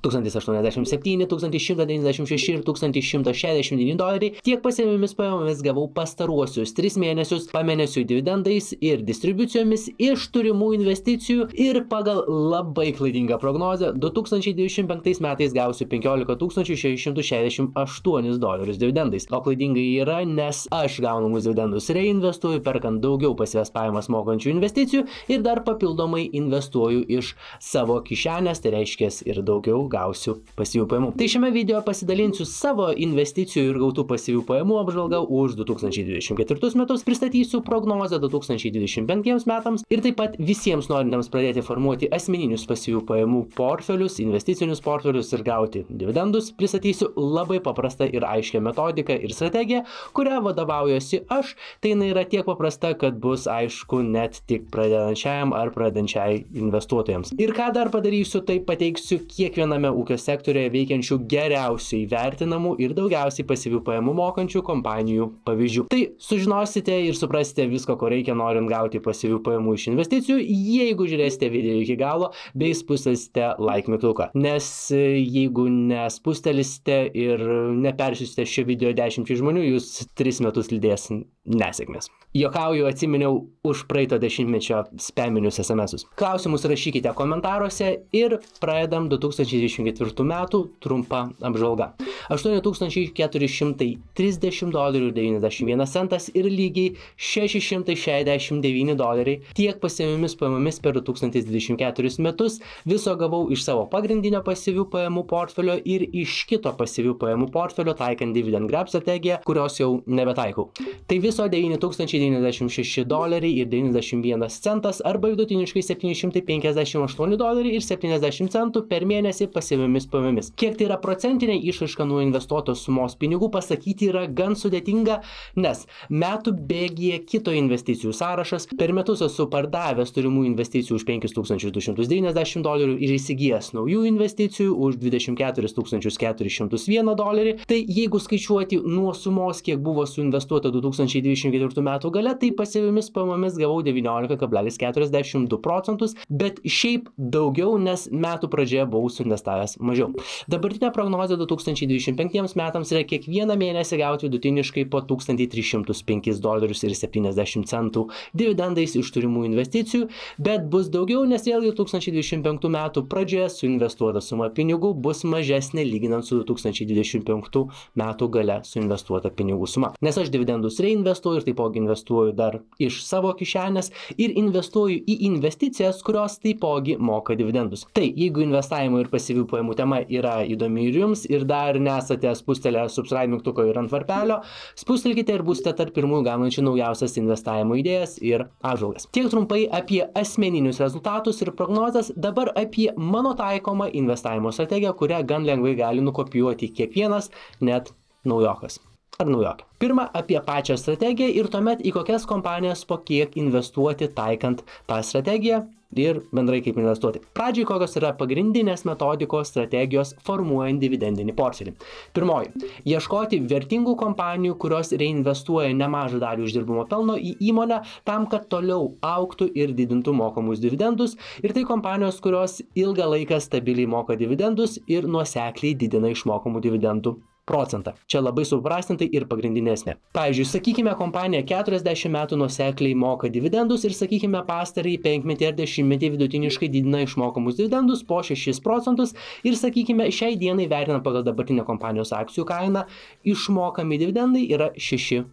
$1087, $1196 ir $1169 tiek pasiėmėmis pajamomis gavau pastaruosius 3 mėnesius pamėnesiui dividendais ir distribucijomis iš turimų investicijų ir pagal labai klaidingą prognozę 2025 metais gausiu $15,668 dividendais. O klaidingai yra, nes aš gaunamus dividendus reinvestuoju, perkant daugiau pasyvias pajamas mokančių investicijų ir dar papildomai investuoju iš savo kišenės, tai reiškia ir daugiau gausiu pasyvių pajamų. Tai šiame video pasidalinsiu savo investicijų ir gautų pasyvių pajamų apžvalgą už 2024 metus, pristatysiu prognozę 2025 metams ir taip pat visiems norintiems pradėti formuoti asmeninius pasyvių pajamų portfelius, investicinius portfelius ir gauti dividendus, pristatysiu labai paprastą ir aiškią metodiką ir strategiją, kurią vadovaujuosi aš. Tai jinai yra tiek paprasta, kad bus aišku net tik pradedančiajam ar pradedančiai investuotojams. Ir ką dar padarysiu, tai pateiksiu kiekviename ūkio sektoriuje veikiančių geriausiai vertinamų ir daugiausiai pasyvių pajamų mokančių kompanijų pavyzdžių. Tai sužinosite ir suprasite visko, ko reikia norint gauti pasyvių pajamų iš investicijų, jeigu žiūrėsite video iki galo bei spustelsite like mygtuką. Nes jeigu nespustelsite ir nepersiusite šio video 10 žmonių, jūs 3 metus lydės nesėkmės. Jokauju, atsiminiau už praeito dešimtmečio spaminius SMS-us. Klausimus rašykite komentaruose ir pradedam 2024 metų trumpą apžvalgą. $8,430.91 ir lygiai $669 tiek pasiėmėmis pajamomis per 2024 metus viso gavau iš savo pagrindinio pasyvių pajamų portfelio ir iš kito pasyvių pajamų portfelio taikant dividend grab strategiją, kurios jau nebetaikau. Tai viso $9,096 ir 91 centas arba vidutiniškai $758 ir 70 centų per mėnesį pasyviomis pajamomis. Kiek tai yra procentinė išraiška nuo investuotos sumos pinigų pasakyti yra gan sudėtinga, nes metų bėgyje kito investicijų sąrašas, per metus esu pardavęs turimų investicijų už $5,290 ir įsigijęs naujų investicijų už $24,401. Tai jeigu skaičiuoti nuo sumos, kiek buvo suinvestuota 2024 metų gale, tai pasyviomis pajamomis gavau 19,42%, bet šiaip daugiau, nes metų pradžioje buvau suinvestavęs mažiau. Dabartinė prognozė 2025 metams yra kiekvieną mėnesį gauti vidutiniškai po $1,305,70 dividendais iš turimų investicijų, bet bus daugiau, nes vėlgi 2025 metų pradžioje suinvestuota suma pinigų bus mažesnė lyginant su 2025 metų gale suinvestuota pinigų suma. Nes aš dividendus reinvestuoju ir taipogi investuoju dar iš savo kišenės ir investuoju į investicijas, kurios taipogi moka dividendus. Tai jeigu investavimo ir pasyvių pajamų tema yra įdomi ir jums ir dar nesate spustelę subscribe mygtuko ir ant varpelio, spustelkite ir būsite tarp pirmųjų gaunančių naujausias investavimo idėjas ir apžvalgas. Tiek trumpai apie asmeninius rezultatus ir prognozes, dabar apie mano taikomą investavimo strategiją, kurią gan lengvai gali nukopijuoti kiekvienas, net naujokas. Ar naujokė. Pirma, apie pačią strategiją ir tuomet į kokias kompanijas po kiek investuoti taikant tą strategiją ir bendrai kaip investuoti. Pradžiai kokios yra pagrindinės metodikos strategijos formuojant dividendinį portfelį. Pirmoji, ieškoti vertingų kompanijų, kurios reinvestuoja nemažą dalį uždirbamo pelno į įmonę tam, kad toliau augtų ir didintų mokamus dividendus. Ir tai kompanijos, kurios ilgą laiką stabiliai moka dividendus ir nuosekliai didina išmokamų dividendų procentą. Čia labai suprastintai ir pagrindinėsnė. Pavyzdžiui, sakykime, kompanija 40 metų nuosekliai moka dividendus ir, sakykime, pastarąjį 5 ar 10 vidutiniškai didina išmokamus dividendus po 6% ir, sakykime, šiai dienai vertinant pagal dabartinę kompanijos akcijų kainą, išmokami dividendai yra 6%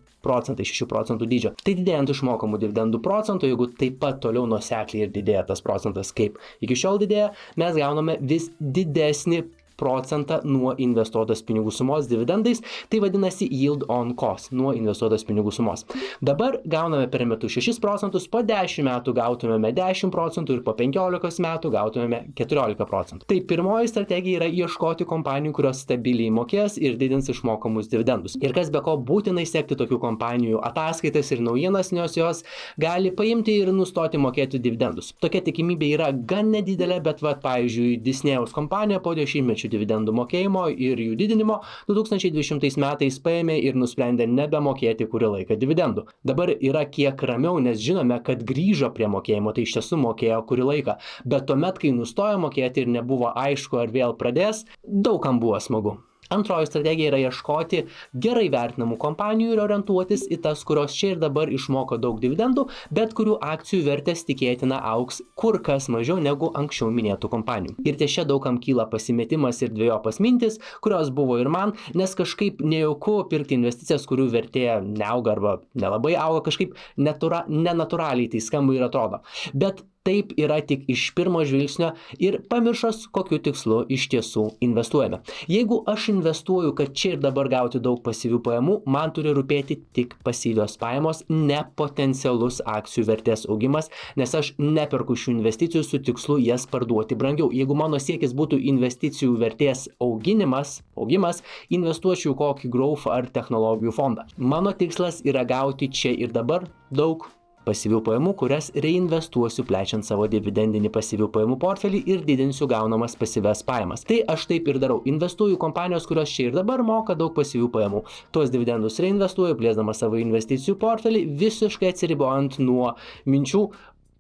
dydžio. Tai didėjant išmokamų dividendų procentų, jeigu taip pat toliau nuosekliai ir didėja tas procentas, kaip iki šiol didėja, mes gauname vis didesnį procentą nuo investuotos pinigų sumos dividendais, tai vadinasi yield on cost, nuo investuotos pinigų sumos. Dabar gauname per metus 6%, po 10 metų gautumėme 10% ir po 15 metų gautumėme 14%. Tai pirmoji strategija yra ieškoti kompanijų, kurios stabiliai mokės ir didins išmokamus dividendus. Ir kas be ko būtinai sekti tokių kompanijų ataskaitas ir naujienas, nes jos gali paimti ir nustoti mokėti dividendus. Tokia tikimybė yra gan nedidelė, bet pavyzdžiui, Disnėjaus kompanija po 10 metų artėjančių dividendų mokėjimo ir jų didinimo 2020 metais paėmė ir nusprendė nebemokėti kurį laiką dividendų. Dabar yra kiek ramiau, nes žinome, kad grįžo prie mokėjimo, tai iš tiesų mokėjo kurį laiką. Bet tuomet, kai nustojo mokėti ir nebuvo aišku, ar vėl pradės, daugam buvo smagu. Antroji strategija yra ieškoti gerai vertinamų kompanijų ir orientuotis į tas, kurios čia ir dabar išmoko daug dividendų, bet kurių akcijų vertės tikėtina augs kur kas mažiau negu anksčiau minėtų kompanijų. Ir ties čia daugam kyla pasimetimas ir dvejopas mintis, kurios buvo ir man, nes kažkaip nejauku pirkti investicijas, kurių vertė neauga arba nelabai auga, kažkaip nenatūraliai tai skamba ir atrodo. Bet taip yra tik iš pirmo žvilgsnio ir pamiršus, kokiu tikslu iš tiesų investuojame. Jeigu aš investuoju, kad čia ir dabar gauti daug pasyvių pajamų, man turi rūpėti tik pasyvios pajamos, ne potencialus akcijų vertės augimas, nes aš neperku šių investicijų su tikslu jas parduoti brangiau. Jeigu mano siekis būtų investicijų vertės augimas, investuočiau kokį growth ar technologijų fondą. Mano tikslas yra gauti čia ir dabar daug pasyvių pajamų, kurias reinvestuosiu plečiant savo dividendinį pasyvių pajamų portfelį ir didinsiu gaunamas pasyvias pajamas. Tai aš taip ir darau. Investuoju kompanijos, kurios čia ir dabar moka daug pasyvių pajamų. Tuos dividendus reinvestuoju, plėsdamas savo investicijų portfelį, visiškai atsiribojant nuo minčių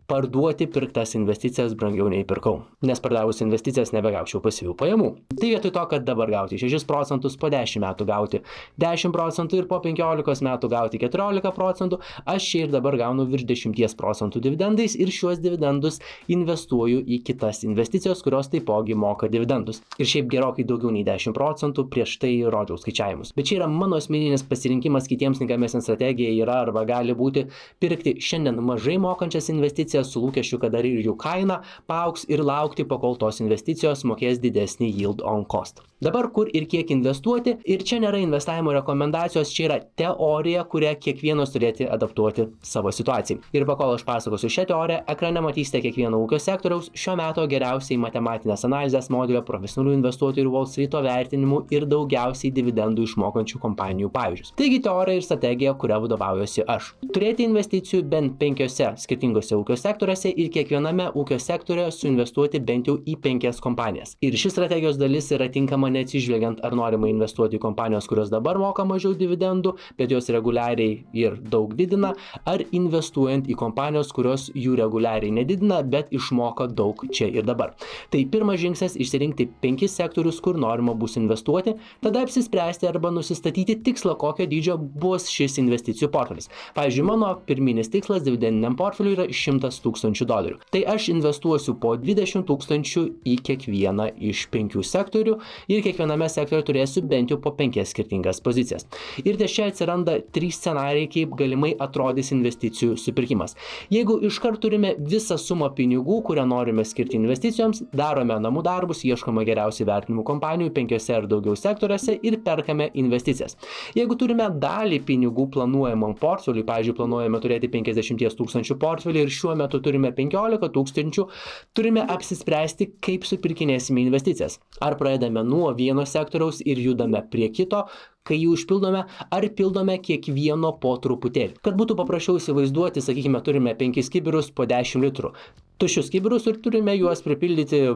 parduoti pirktas investicijas brangiau nei pirkau. Nes pardavus investicijas nebegaučiau pasyvių pajamų. Tai vietoj to, kad dabar gauti 6 procentus, po 10 metų gauti 10 procentų ir po 15 metų gauti 14 procentų, aš čia ir dabar gaunu virš 10 procentų dividendais ir šiuos dividendus investuoju į kitas investicijas, kurios taipogi moka dividendus. Ir šiaip gerokai daugiau nei 10 procentų, prieš tai rodžiau skaičiavimus. Bet čia yra mano asmeninis pasirinkimas, kitiems tinkamesnė strategija yra arba gali būti pirkti šiandien mažai mokančias investicijas su lūkesčiu, kad dar ir jų kaina paaugs ir laukti, pakol tos investicijos mokės didesnį yield on cost. Dabar kur ir kiek investuoti, ir čia nėra investavimo rekomendacijos, čia yra teorija, kurią kiekvienas turėtų adaptuoti savo situacijai. Ir pakol aš pasakosiu šią teoriją, ekrane matysite kiekvieno ūkio sektoriaus šiuo metu geriausiai matematinės analizės modelio, profesionalių investuotojų ir Wall Street'o vertinimų ir daugiausiai dividendų išmokančių kompanijų pavyzdžius. Taigi teorija ir strategija, kuria vadovaujuosi aš. Turėti investicijų bent 5 skirtingose ūkio sektoriuose ir kiekviename ūkio sektoriuje suinvestuoti bent jau į 5 kompanijas. Ir ši strategijos dalis yra tinkama neatsižvelgiant, ar norima investuoti į kompanijos, kurios dabar moka mažiau dividendų, bet jos reguliariai ir daug didina, ar investuojant į kompanijos, kurios jų reguliariai nedidina, bet išmoka daug čia ir dabar. Tai pirmas žingsnis - išsirinkti 5 sektorius, kur norima bus investuoti, tada apsispręsti arba nusistatyti tikslą, kokio dydžio bus šis investicijų portfelis. Pavyzdžiui, mano pirminis tikslas dividendiniam portfeliui yra $100,000. Tai aš investuosiu po 20 000 į kiekvieną iš 5 sektorių ir kiekviename sektoriuje turėsiu bent jau po 5 skirtingas pozicijas. Ir ties čia atsiranda 3 scenarijai, kaip galimai atrodys investicijų supirkimas. Jeigu iškart turime visą sumą pinigų, kurią norime skirti investicijoms, darome namų darbus, ieškome geriausiai vertinimų kompanijų 5 ar daugiau sektoriuose ir perkame investicijas. Jeigu turime dalį pinigų planuojamam portfeliui, pavyzdžiui, planuojame turėti 50 000 portfelį ir šiuo metu turime 15 000, turime apsispręsti, kaip supirkinėsime investicijas. Ar pradedame nuo vieno sektoriaus ir judame prie kito, kai jų užpildome, ar pildome kiekvieno po truputėlį. Kad būtų paprasčiau įsivaizduoti, sakykime, turime 5 kibirus po 10 litrų. Tuščius kibirus ir turime juos pripildyti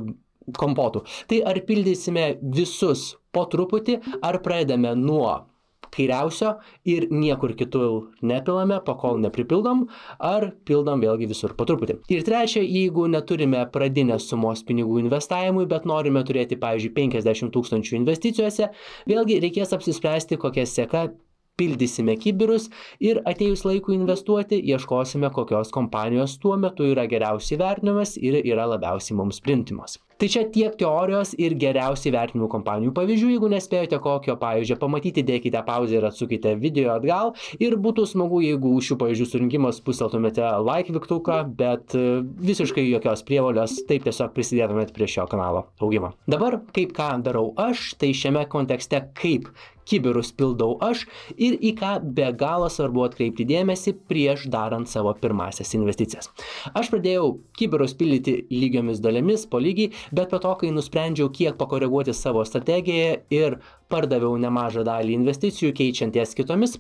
kompotų. Tai ar pildysime visus po truputį, ar pradedame nuo kairiausio ir niekur kitur nepilame, pakol nepripildom, ar pildom vėlgi visur po truputį. Ir trečia, jeigu neturime pradinės sumos pinigų investavimui, bet norime turėti, pavyzdžiui, 50 000 investicijose, vėlgi reikės apsispręsti, kokia seka pildysime kibirus ir atėjus laikui investuoti, ieškosime, kokios kompanijos tuo metu yra geriausiai vertinamas ir yra labiausiai mums priimtimas. Tai čia tiek teorijos ir geriausiai vertinimų kompanijų pavyzdžių. Jeigu nespėjote kokio pavyzdžio pamatyti, dėkite pauzę ir atsukite video atgal. Ir būtų smagu, jeigu šių pavyzdžių surinkimas pusteltumėte like mygtuką, bet visiškai jokios prievolės, taip tiesiog prisidėtumėte prie šio kanalo augimo. Dabar, kaip ką darau aš, tai šiame kontekste kaip kibirus pildau aš ir į ką be galo svarbu atkreipti dėmesį prieš darant savo pirmasias investicijas. Aš pradėjau kibirus pildyti lygiomis dalimis po lygiai, bet po to, kai nusprendžiau, kiek pakoreguoti savo strategiją ir pardaviau nemažą dalį investicijų, keičiant jas kitomis,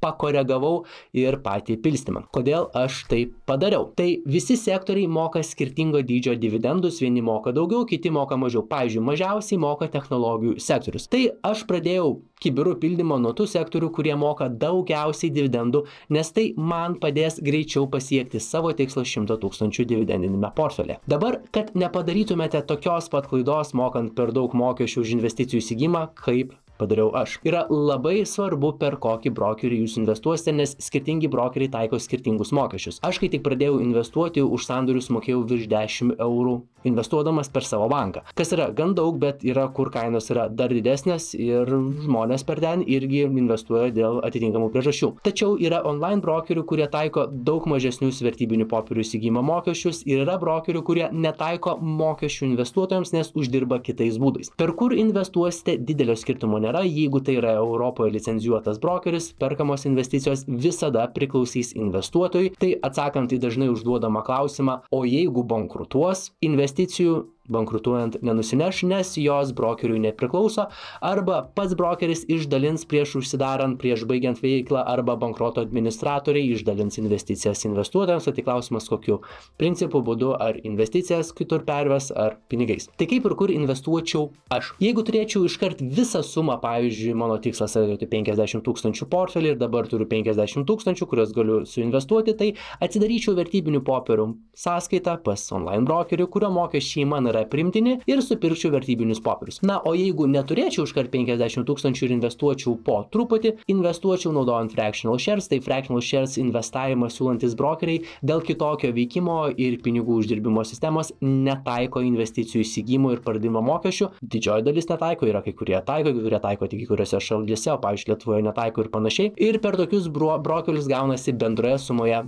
pakoregavau ir patį pilstymą. Kodėl aš tai padariau? Tai visi sektoriai moka skirtingo dydžio dividendus, vieni moka daugiau, kiti moka mažiau. Pavyzdžiui, mažiausiai moka technologijų sektorius. Tai aš pradėjau kibirų pildymą nuo tų sektorių, kurie moka daugiausiai dividendų, nes tai man padės greičiau pasiekti savo tikslą 100 000 dividendinėme portfelė. Dabar, kad nepadarytumėte tokios pat klaidos mokant per daug mokesčių už investicijų įsigymą, kaip padariau aš. Yra labai svarbu, per kokį brokerį jūs investuosite, nes skirtingi brokeriai taiko skirtingus mokesčius. Aš kai tik pradėjau investuoti, už sandorius mokėjau virš 10 eurų investuodamas per savo banką. Kas yra gan daug, bet yra, kur kainos yra dar didesnės ir žmonės per ten irgi investuoja dėl atitinkamų priežasčių. Tačiau yra online brokerių, kurie taiko daug mažesnius vertybinių popierių įsigijimo mokesčius ir yra brokerių, kurie netaiko mokesčių investuotojams, nes uždirba kitais būdais. Per kur investuosite, didelio skirtumo nėra, jeigu tai yra Europoje licencijuotas brokeris, perkamos investicijos visada priklausys investuotojui. Tai atsakant į dažnai užduodamą klausimą, o jeigu bankrutuos, investicijų bankrutuojant nenusineš, nes jos brokeriui nepriklauso, arba pats brokeris išdalins prieš užsidarant, prieš baigiant veiklą, arba bankroto administratoriai išdalins investicijas investuotojams. Tai klausimas, kokiu principu, būdu, ar investicijas kitur perves, ar pinigais. Tai kaip ir kur investuočiau aš? Jeigu turėčiau iškart visą sumą, pavyzdžiui, mano tikslas yra 50 000 portfelį ir dabar turiu 50 000, kuriuos galiu suinvestuoti, tai atsidaryčiau vertybinių popierių sąskaitą pas online brokerių, kurio mokesčiai man yra primtini, ir supirkčiau vertybinius popierius. Na, o jeigu neturėčiau iškart 50 000 ir investuočiau po truputį, investuočiau naudojant fractional shares. Tai fractional shares investavimą siūlantis brokeriai dėl kitokio veikimo ir pinigų uždirbimo sistemos netaiko investicijų įsigijimo ir pardavimo mokesčių. Didžioji dalis netaiko, yra kai kurie taiko tik kai kuriuose šalyse, o pavyzdžiui Lietuvoje netaiko ir panašiai. Ir per tokius brokerius gaunasi bendroje sumoje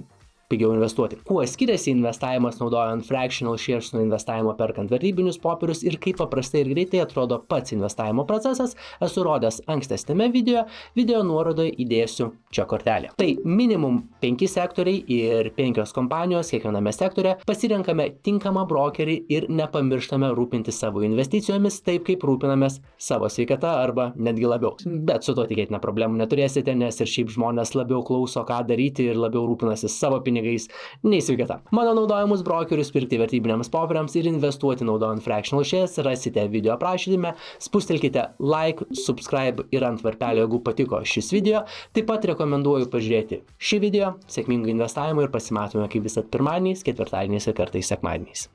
pigiau investuoti. Kuo skiriasi investavimas naudojant fractional shares nuo investavimo perkant vertybinius popierius ir kaip paprastai ir greitai atrodo pats investavimo procesas, esu rodęs ankstesniame video nuorodoje įdėsiu čia kortelę. Tai minimum 5 sektoriai ir 5 kompanijos kiekviename sektorė, pasirenkame tinkamą brokerį ir nepamirštame rūpinti savo investicijomis taip, kaip rūpinamės savo sveikata arba netgi labiau. Bet su to tikėtina problemų neturėsite, nes ir šiaip žmonės labiau klauso, ką daryti ir labiau rūpinasi savo pinigais nei sveikata. Mano naudojamus brokerius pirkti vertybiniams popieriams ir investuoti naudojant fractional shares rasite video aprašyme. Spustelkite like, subscribe ir ant varpelio, jeigu patiko šis video. Taip pat rekomenduoju pažiūrėti šį video. Sėkmingo investavimo ir pasimatome kaip visad pirmadieniais, ketvirtadieniais ir kartais sekmadieniais.